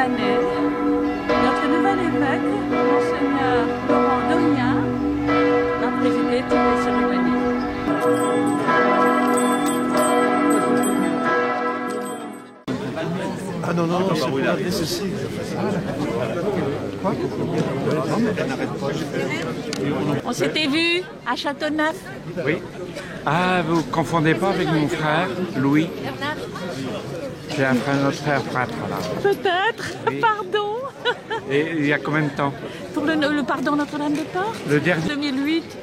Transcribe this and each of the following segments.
année, notre nouvel évêque, Monseigneur Laurent Dorien, va présider toutes les cérémonies. Ah non, non, non, c'est pour la DCC. Quoi? On s'était vu à Châteauneuf. Oui. Ah, vous confondez pas avec mon frère, Louis? J'ai un frère, notre frère prêtre, là. Peut-être, Oui. pardon. Et il y a combien de temps? Pour le pardon Notre-Dame-de-Port. Le dernier? 2008.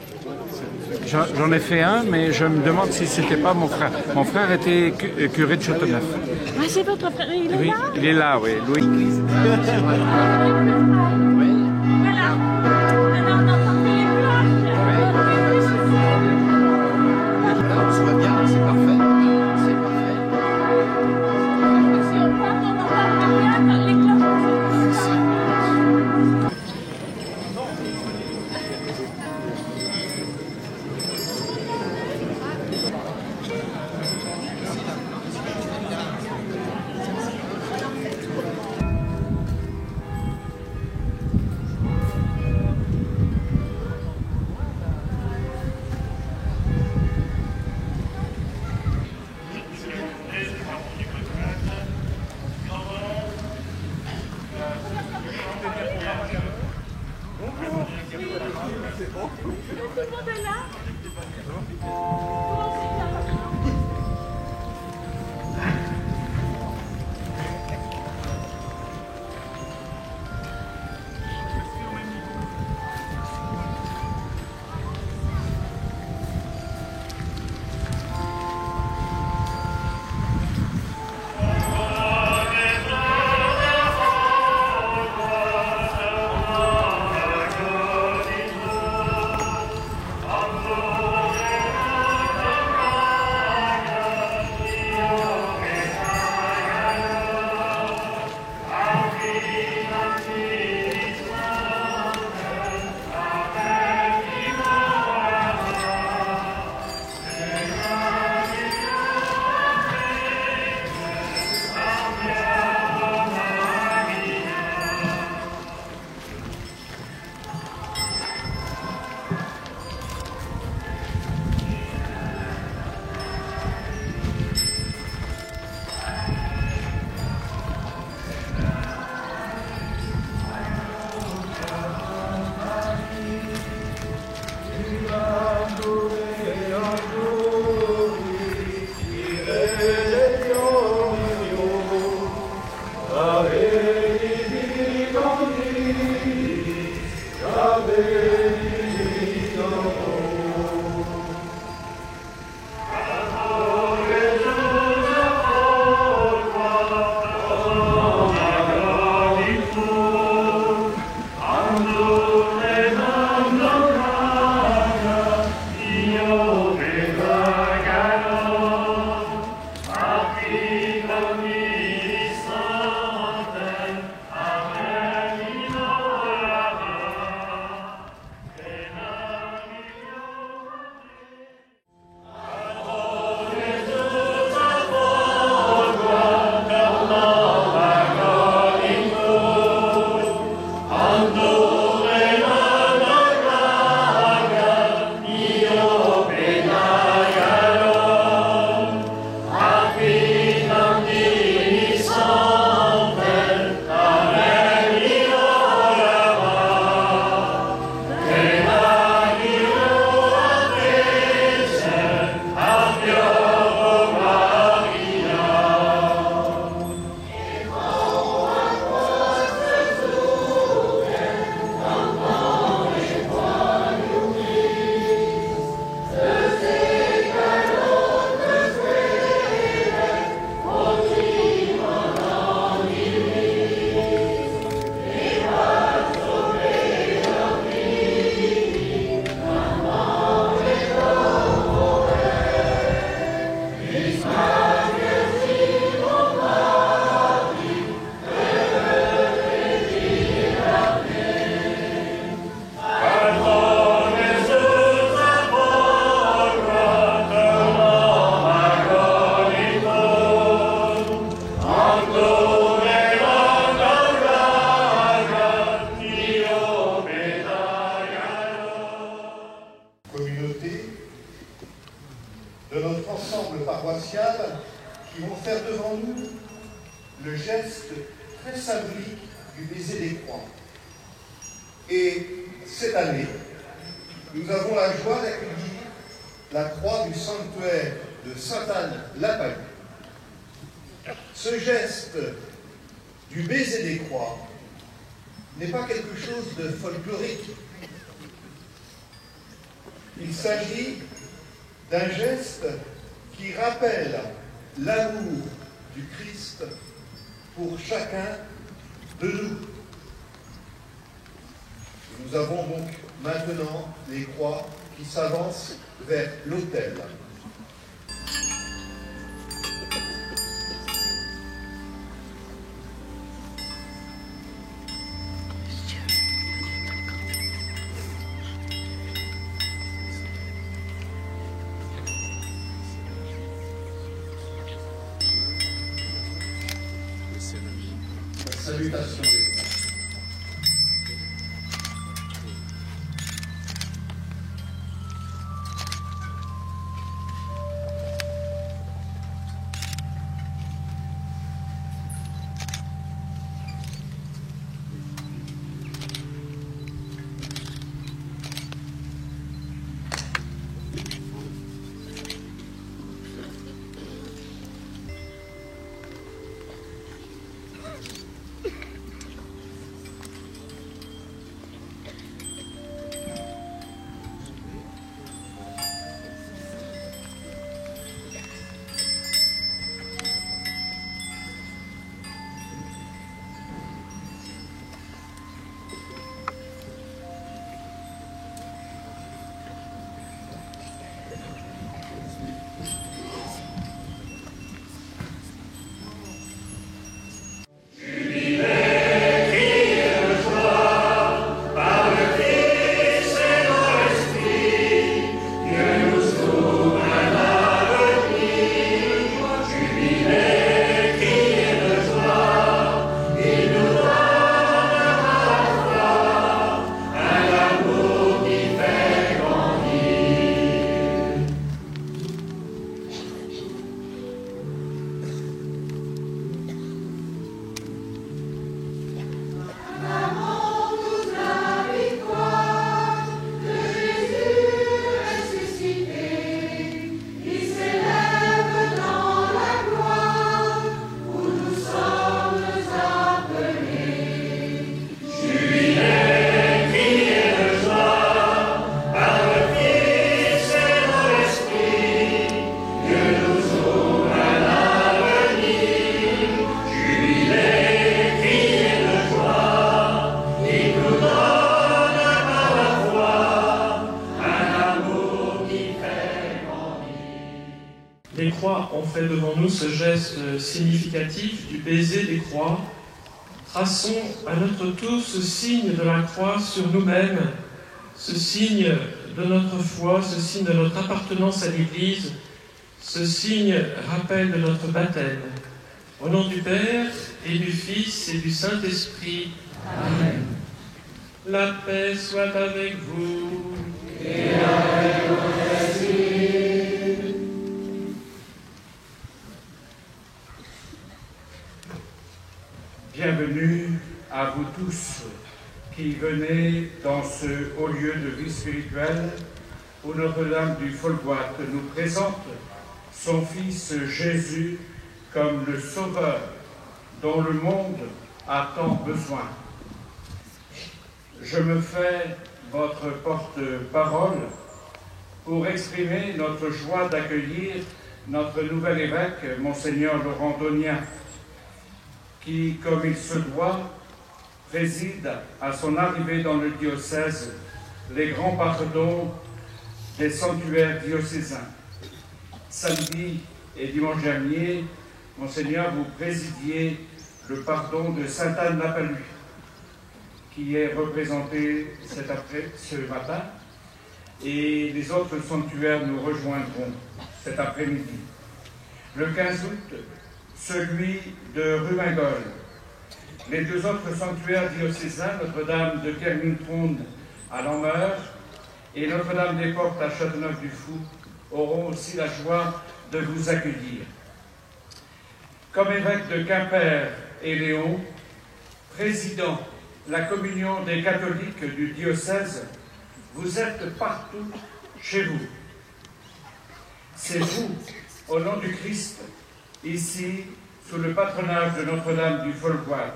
J'en ai fait un, mais je me demande si c'était pas mon frère. Mon frère était curé de Châteauneuf. Ah, c'est votre frère, il est Oui, là? il est là, oui. Louis. Voilà. Maintenant, on entend que les cloches. On se voit bien, c'est parfait. C'est parfait. Si on part, on entend bien quand les cloches. spéciales qui vont faire devant nous le geste très symbolique du baiser des croix. Et cette année, nous avons la joie d'accueillir la croix du sanctuaire de Sainte-Anne-la-Palue. Ce geste du baiser des croix n'est pas quelque chose de folklorique. Il s'agit d'un geste qui rappelle l'amour du Christ pour chacun de nous. Nous avons donc maintenant les croix qui s'avancent vers l'autel. Salutations des croix. Les croix ont fait devant nous ce geste significatif du baiser des croix. Traçons à notre tour ce signe de la croix sur nous-mêmes, ce signe de notre foi, ce signe de notre appartenance à l'Église, ce signe rappel de notre baptême. Au nom du Père et du Fils et du Saint-Esprit. Amen. La paix soit avec vous. Et avec votre esprit. Bienvenue à vous tous qui venez dans ce haut lieu de vie spirituelle où Notre-Dame du Folgoat nous présente son Fils Jésus comme le Sauveur dont le monde a tant besoin. Je me fais votre porte-parole pour exprimer notre joie d'accueillir notre nouvel évêque, Monseigneur Laurent Donien, qui, comme il se doit, préside à son arrivée dans le diocèse les grands pardons des sanctuaires diocésains. Samedi et dimanche dernier, Monseigneur, vous présidiez le pardon de Sainte-Anne-la-Palue, qui est représenté ce matin, et les autres sanctuaires nous rejoindront cet après-midi. Le 15 août, celui de Rumingol. Les deux autres sanctuaires diocésains, Notre-Dame de Kermintronde à Lameur et Notre-Dame des Portes à Châteauneuf-du-Fou, auront aussi la joie de vous accueillir. Comme évêque de Quimper et Léon, président de la communion des catholiques du diocèse, vous êtes partout chez vous. C'est vous, au nom du Christ, ici, sous le patronage de Notre-Dame du Folgoat.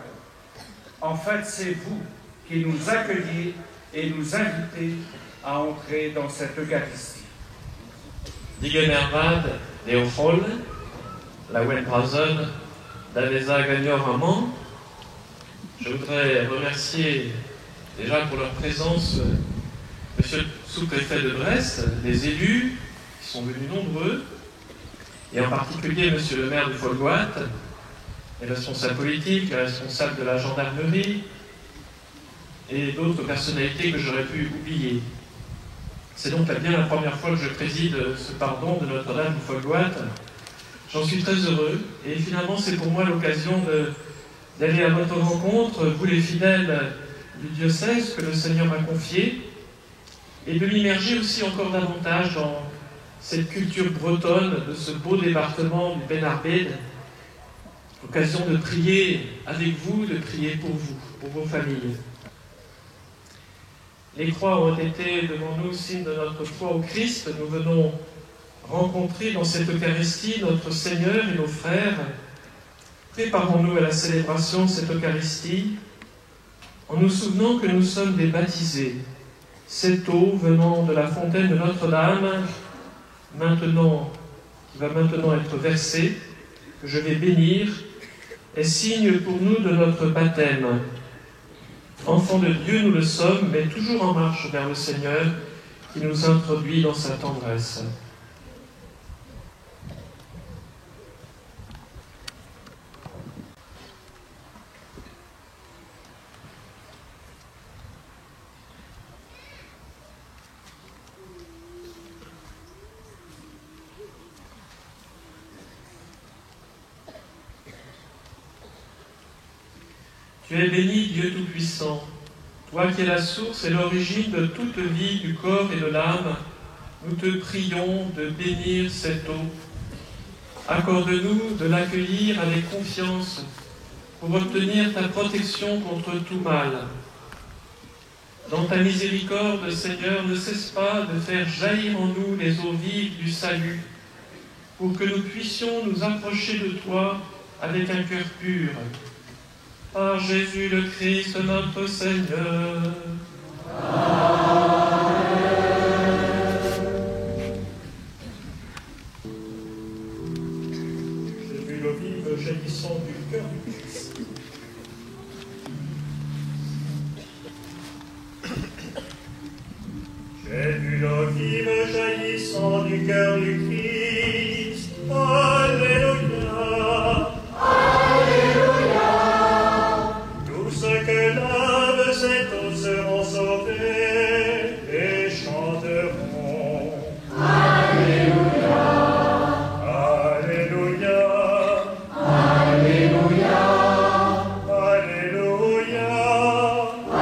En fait, c'est vous qui nous accueillez et nous invitez à entrer dans cette Eucharistie. Digenervad Deofol, la Wenbrazen d'Avesa Gagnoraman. Je voudrais remercier déjà pour leur présence Monsieur le sous-préfet de Brest, les élus qui sont venus nombreux, et en particulier Monsieur le maire de Folgoat, les responsables politiques, les responsables de la gendarmerie et d'autres personnalités que j'aurais pu oublier. C'est donc bien la première fois que je préside ce pardon de Notre-Dame du Folgoat. J'en suis très heureux et finalement c'est pour moi l'occasion d'aller à votre rencontre, vous les fidèles du diocèse que le Seigneur m'a confié, et de m'immerger aussi encore davantage dans cette culture bretonne de ce beau département du Bénarbed. L'occasion de prier avec vous, de prier pour vous, pour vos familles. Les croix ont été devant nous signe de notre foi au Christ. Nous venons rencontrer dans cette Eucharistie notre Seigneur et nos frères. Préparons-nous à la célébration de cette Eucharistie en nous souvenant que nous sommes des baptisés. Cette eau venant de la fontaine de Notre-Dame, qui va maintenant être versée, que je vais bénir, est signe pour nous de notre baptême. Enfants de Dieu, nous le sommes, mais toujours en marche vers le Seigneur qui nous introduit dans sa tendresse. Tu es béni, Dieu Tout-Puissant, toi qui es la source et l'origine de toute vie du corps et de l'âme. Nous te prions de bénir cette eau. Accorde-nous de l'accueillir avec confiance pour obtenir ta protection contre tout mal. Dans ta miséricorde, Seigneur, ne cesse pas de faire jaillir en nous les eaux vives du salut, pour que nous puissions nous approcher de toi avec un cœur pur. Par Jésus le Christ, notre Seigneur. Amen. J'ai vu l'eau vive jaillissant du cœur du Christ. J'ai vu l'eau vive jaillissant du cœur du Christ. Alléluia. Cette eau seront sauvés et chanteront. Alléluia. Alléluia. Alléluia. Alléluia.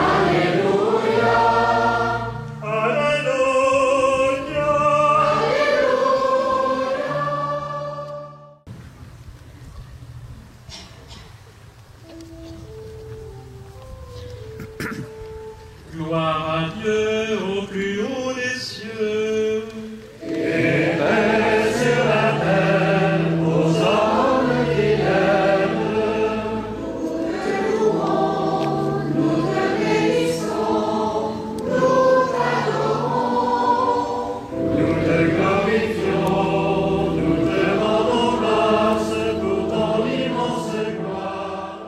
Alléluia. Alléluia. Gloire à Dieu au plus haut des cieux, et paix sur la terre aux hommes qui l'aiment. Nous te louons, nous te bénissons, nous t'adorons, nous te glorifions, nous te rendons grâce pour ton immense gloire.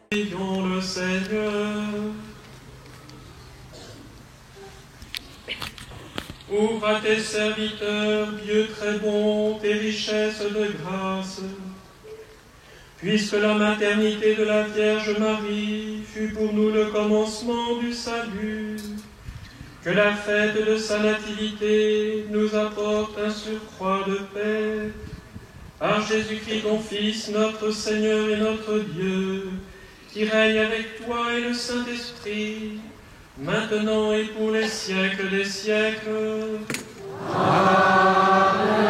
Prions le Seigneur. Ouvre à tes serviteurs, Dieu très bon, tes richesses de grâce, puisque la maternité de la Vierge Marie fut pour nous le commencement du salut, que la fête de sa nativité nous apporte un surcroît de paix, par Jésus-Christ ton Fils, notre Seigneur et notre Dieu, qui règne avec toi et le Saint-Esprit, maintenant et pour les siècles des siècles. Amen.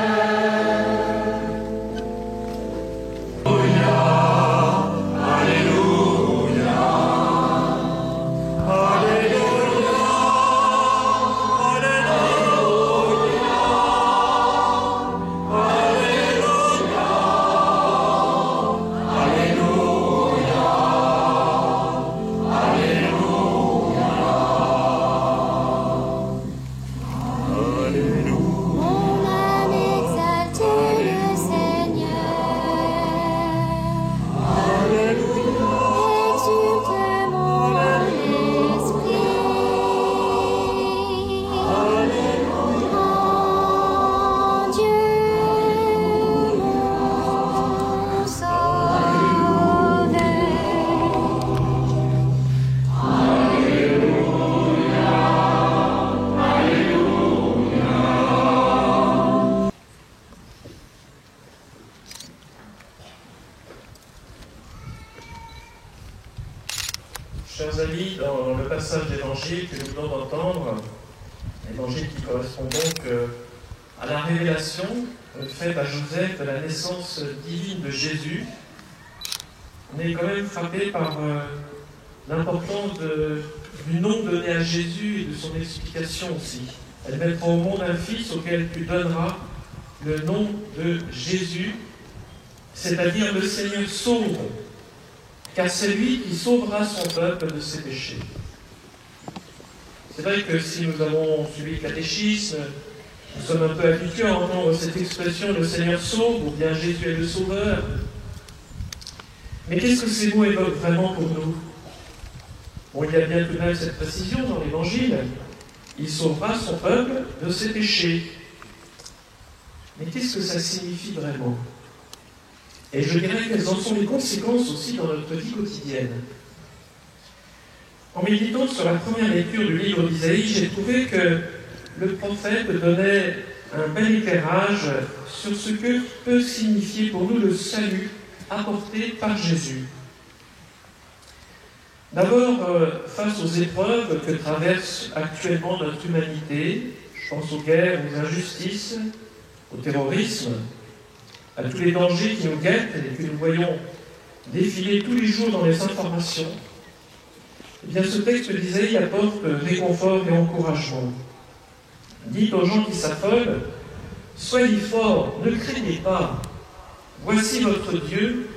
Chers amis, dans le passage d'évangile que nous venons d'entendre, l'évangile qui correspond donc à la révélation faite à Joseph de la naissance divine de Jésus, on est quand même frappé par l'importance du nom donné à Jésus et de son explication aussi. Elle mettra au monde un fils auquel tu donneras le nom de Jésus, c'est-à-dire le Seigneur sauve, car c'est lui qui sauvera son peuple de ses péchés. C'est vrai que si nous avons suivi le catéchisme, nous sommes un peu habitués à entendre cette expression « le Seigneur sauve » ou bien « Jésus est le Sauveur ». Mais qu'est-ce que ces mots évoquent vraiment pour nous? Bon, il y a bien tout de même cette précision dans l'Évangile. Il sauvera son peuple de ses péchés. Mais qu'est-ce que ça signifie vraiment? Et je dirais quelles en sont les conséquences aussi dans notre vie quotidienne. En méditant sur la première lecture du livre d'Isaïe, j'ai trouvé que le prophète donnait un bel éclairage sur ce que peut signifier pour nous le salut apporté par Jésus. D'abord, face aux épreuves que traverse actuellement notre humanité, je pense aux guerres, aux injustices, au terrorisme, à tous les dangers qui nous guettent et que nous voyons défiler tous les jours dans les informations, eh bien ce texte d'Isaïe apporte réconfort et encouragement. Dites aux gens qui s'affolent, soyez forts, ne craignez pas. Voici votre Dieu,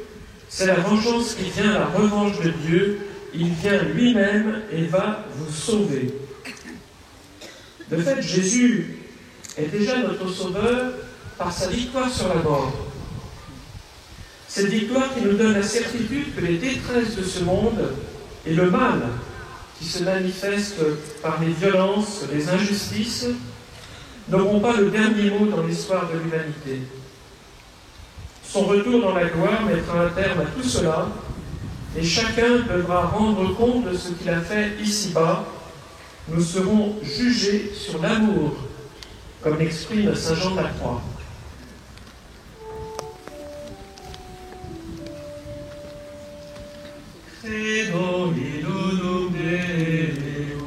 c'est la vengeance qui vient, la revanche de Dieu. Il vient lui-même et va vous sauver. De fait, Jésus est déjà notre sauveur par sa victoire sur la mort. Cette victoire qui nous donne la certitude que les détresses de ce monde et le mal qui se manifeste par les violences, les injustices, n'auront pas le dernier mot dans l'histoire de l'humanité. Son retour dans la gloire mettra un terme à tout cela, et chacun devra rendre compte de ce qu'il a fait ici-bas. Nous serons jugés sur l'amour, comme l'exprime saint Jean de la Croix. Credo in Deo.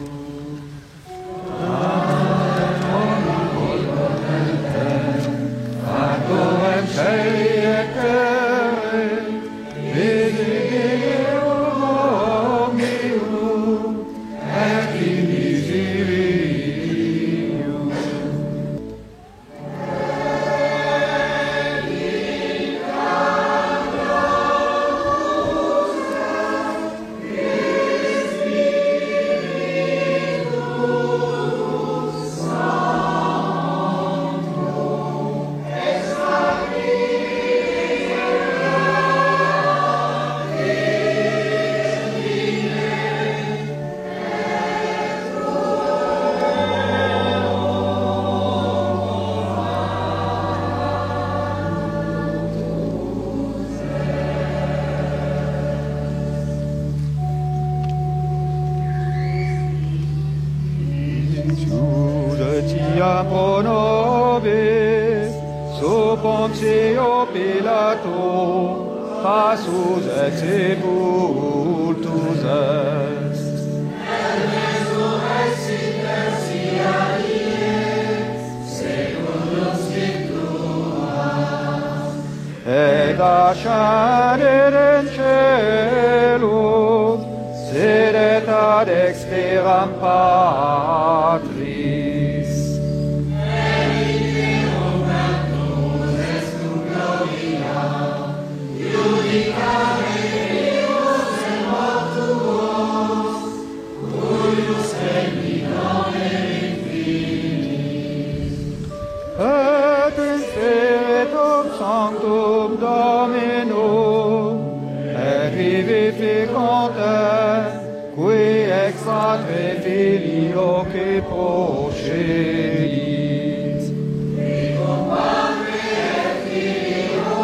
Pontio Pilato, Passus et sepultus est. Et resurrectio secundum scriptura. Et ascendere in cielo, sedet ad exteram Patris. Sanctum Domino, et vivificante, qui ex atre filio que procedit. Ecum Patri et Filio,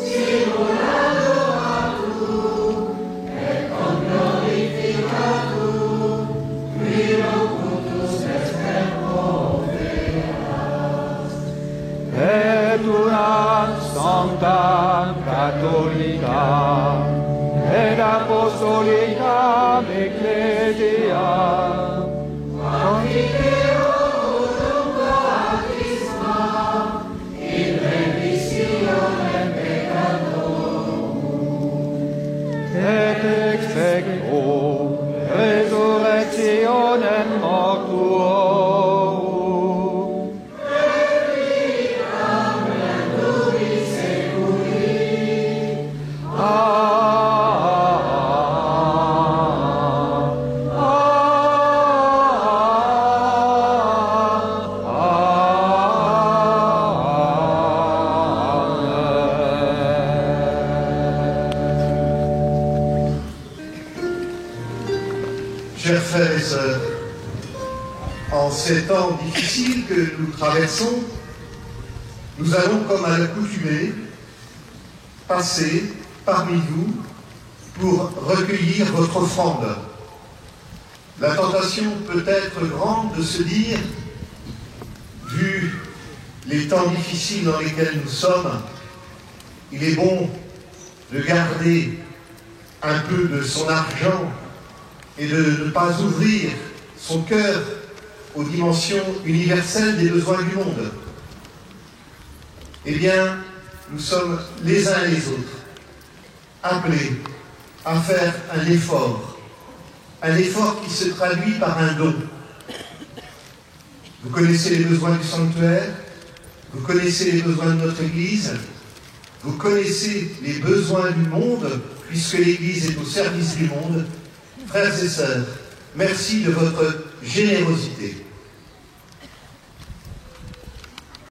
simulando actum, et cum glorificatum, qui locutus est temporeas. Et una Sancta Catholica, et Apostolicam Ecclesiam, et expecto resurrectionem mortuorum, Chers frères et sœurs, en ces temps difficiles que nous traversons, nous allons, comme à l'accoutumée, passer parmi vous pour recueillir votre offrande. La tentation peut être grande de se dire, vu les temps difficiles dans lesquels nous sommes, il est bon de garder un peu de son argent et de ne pas ouvrir son cœur aux dimensions universelles des besoins du monde. Eh bien, nous sommes les uns et les autres appelés à faire un effort qui se traduit par un don. Vous connaissez les besoins du sanctuaire, vous connaissez les besoins de notre Église, vous connaissez les besoins du monde, puisque l'Église est au service du monde. Frères et sœurs, merci de votre générosité.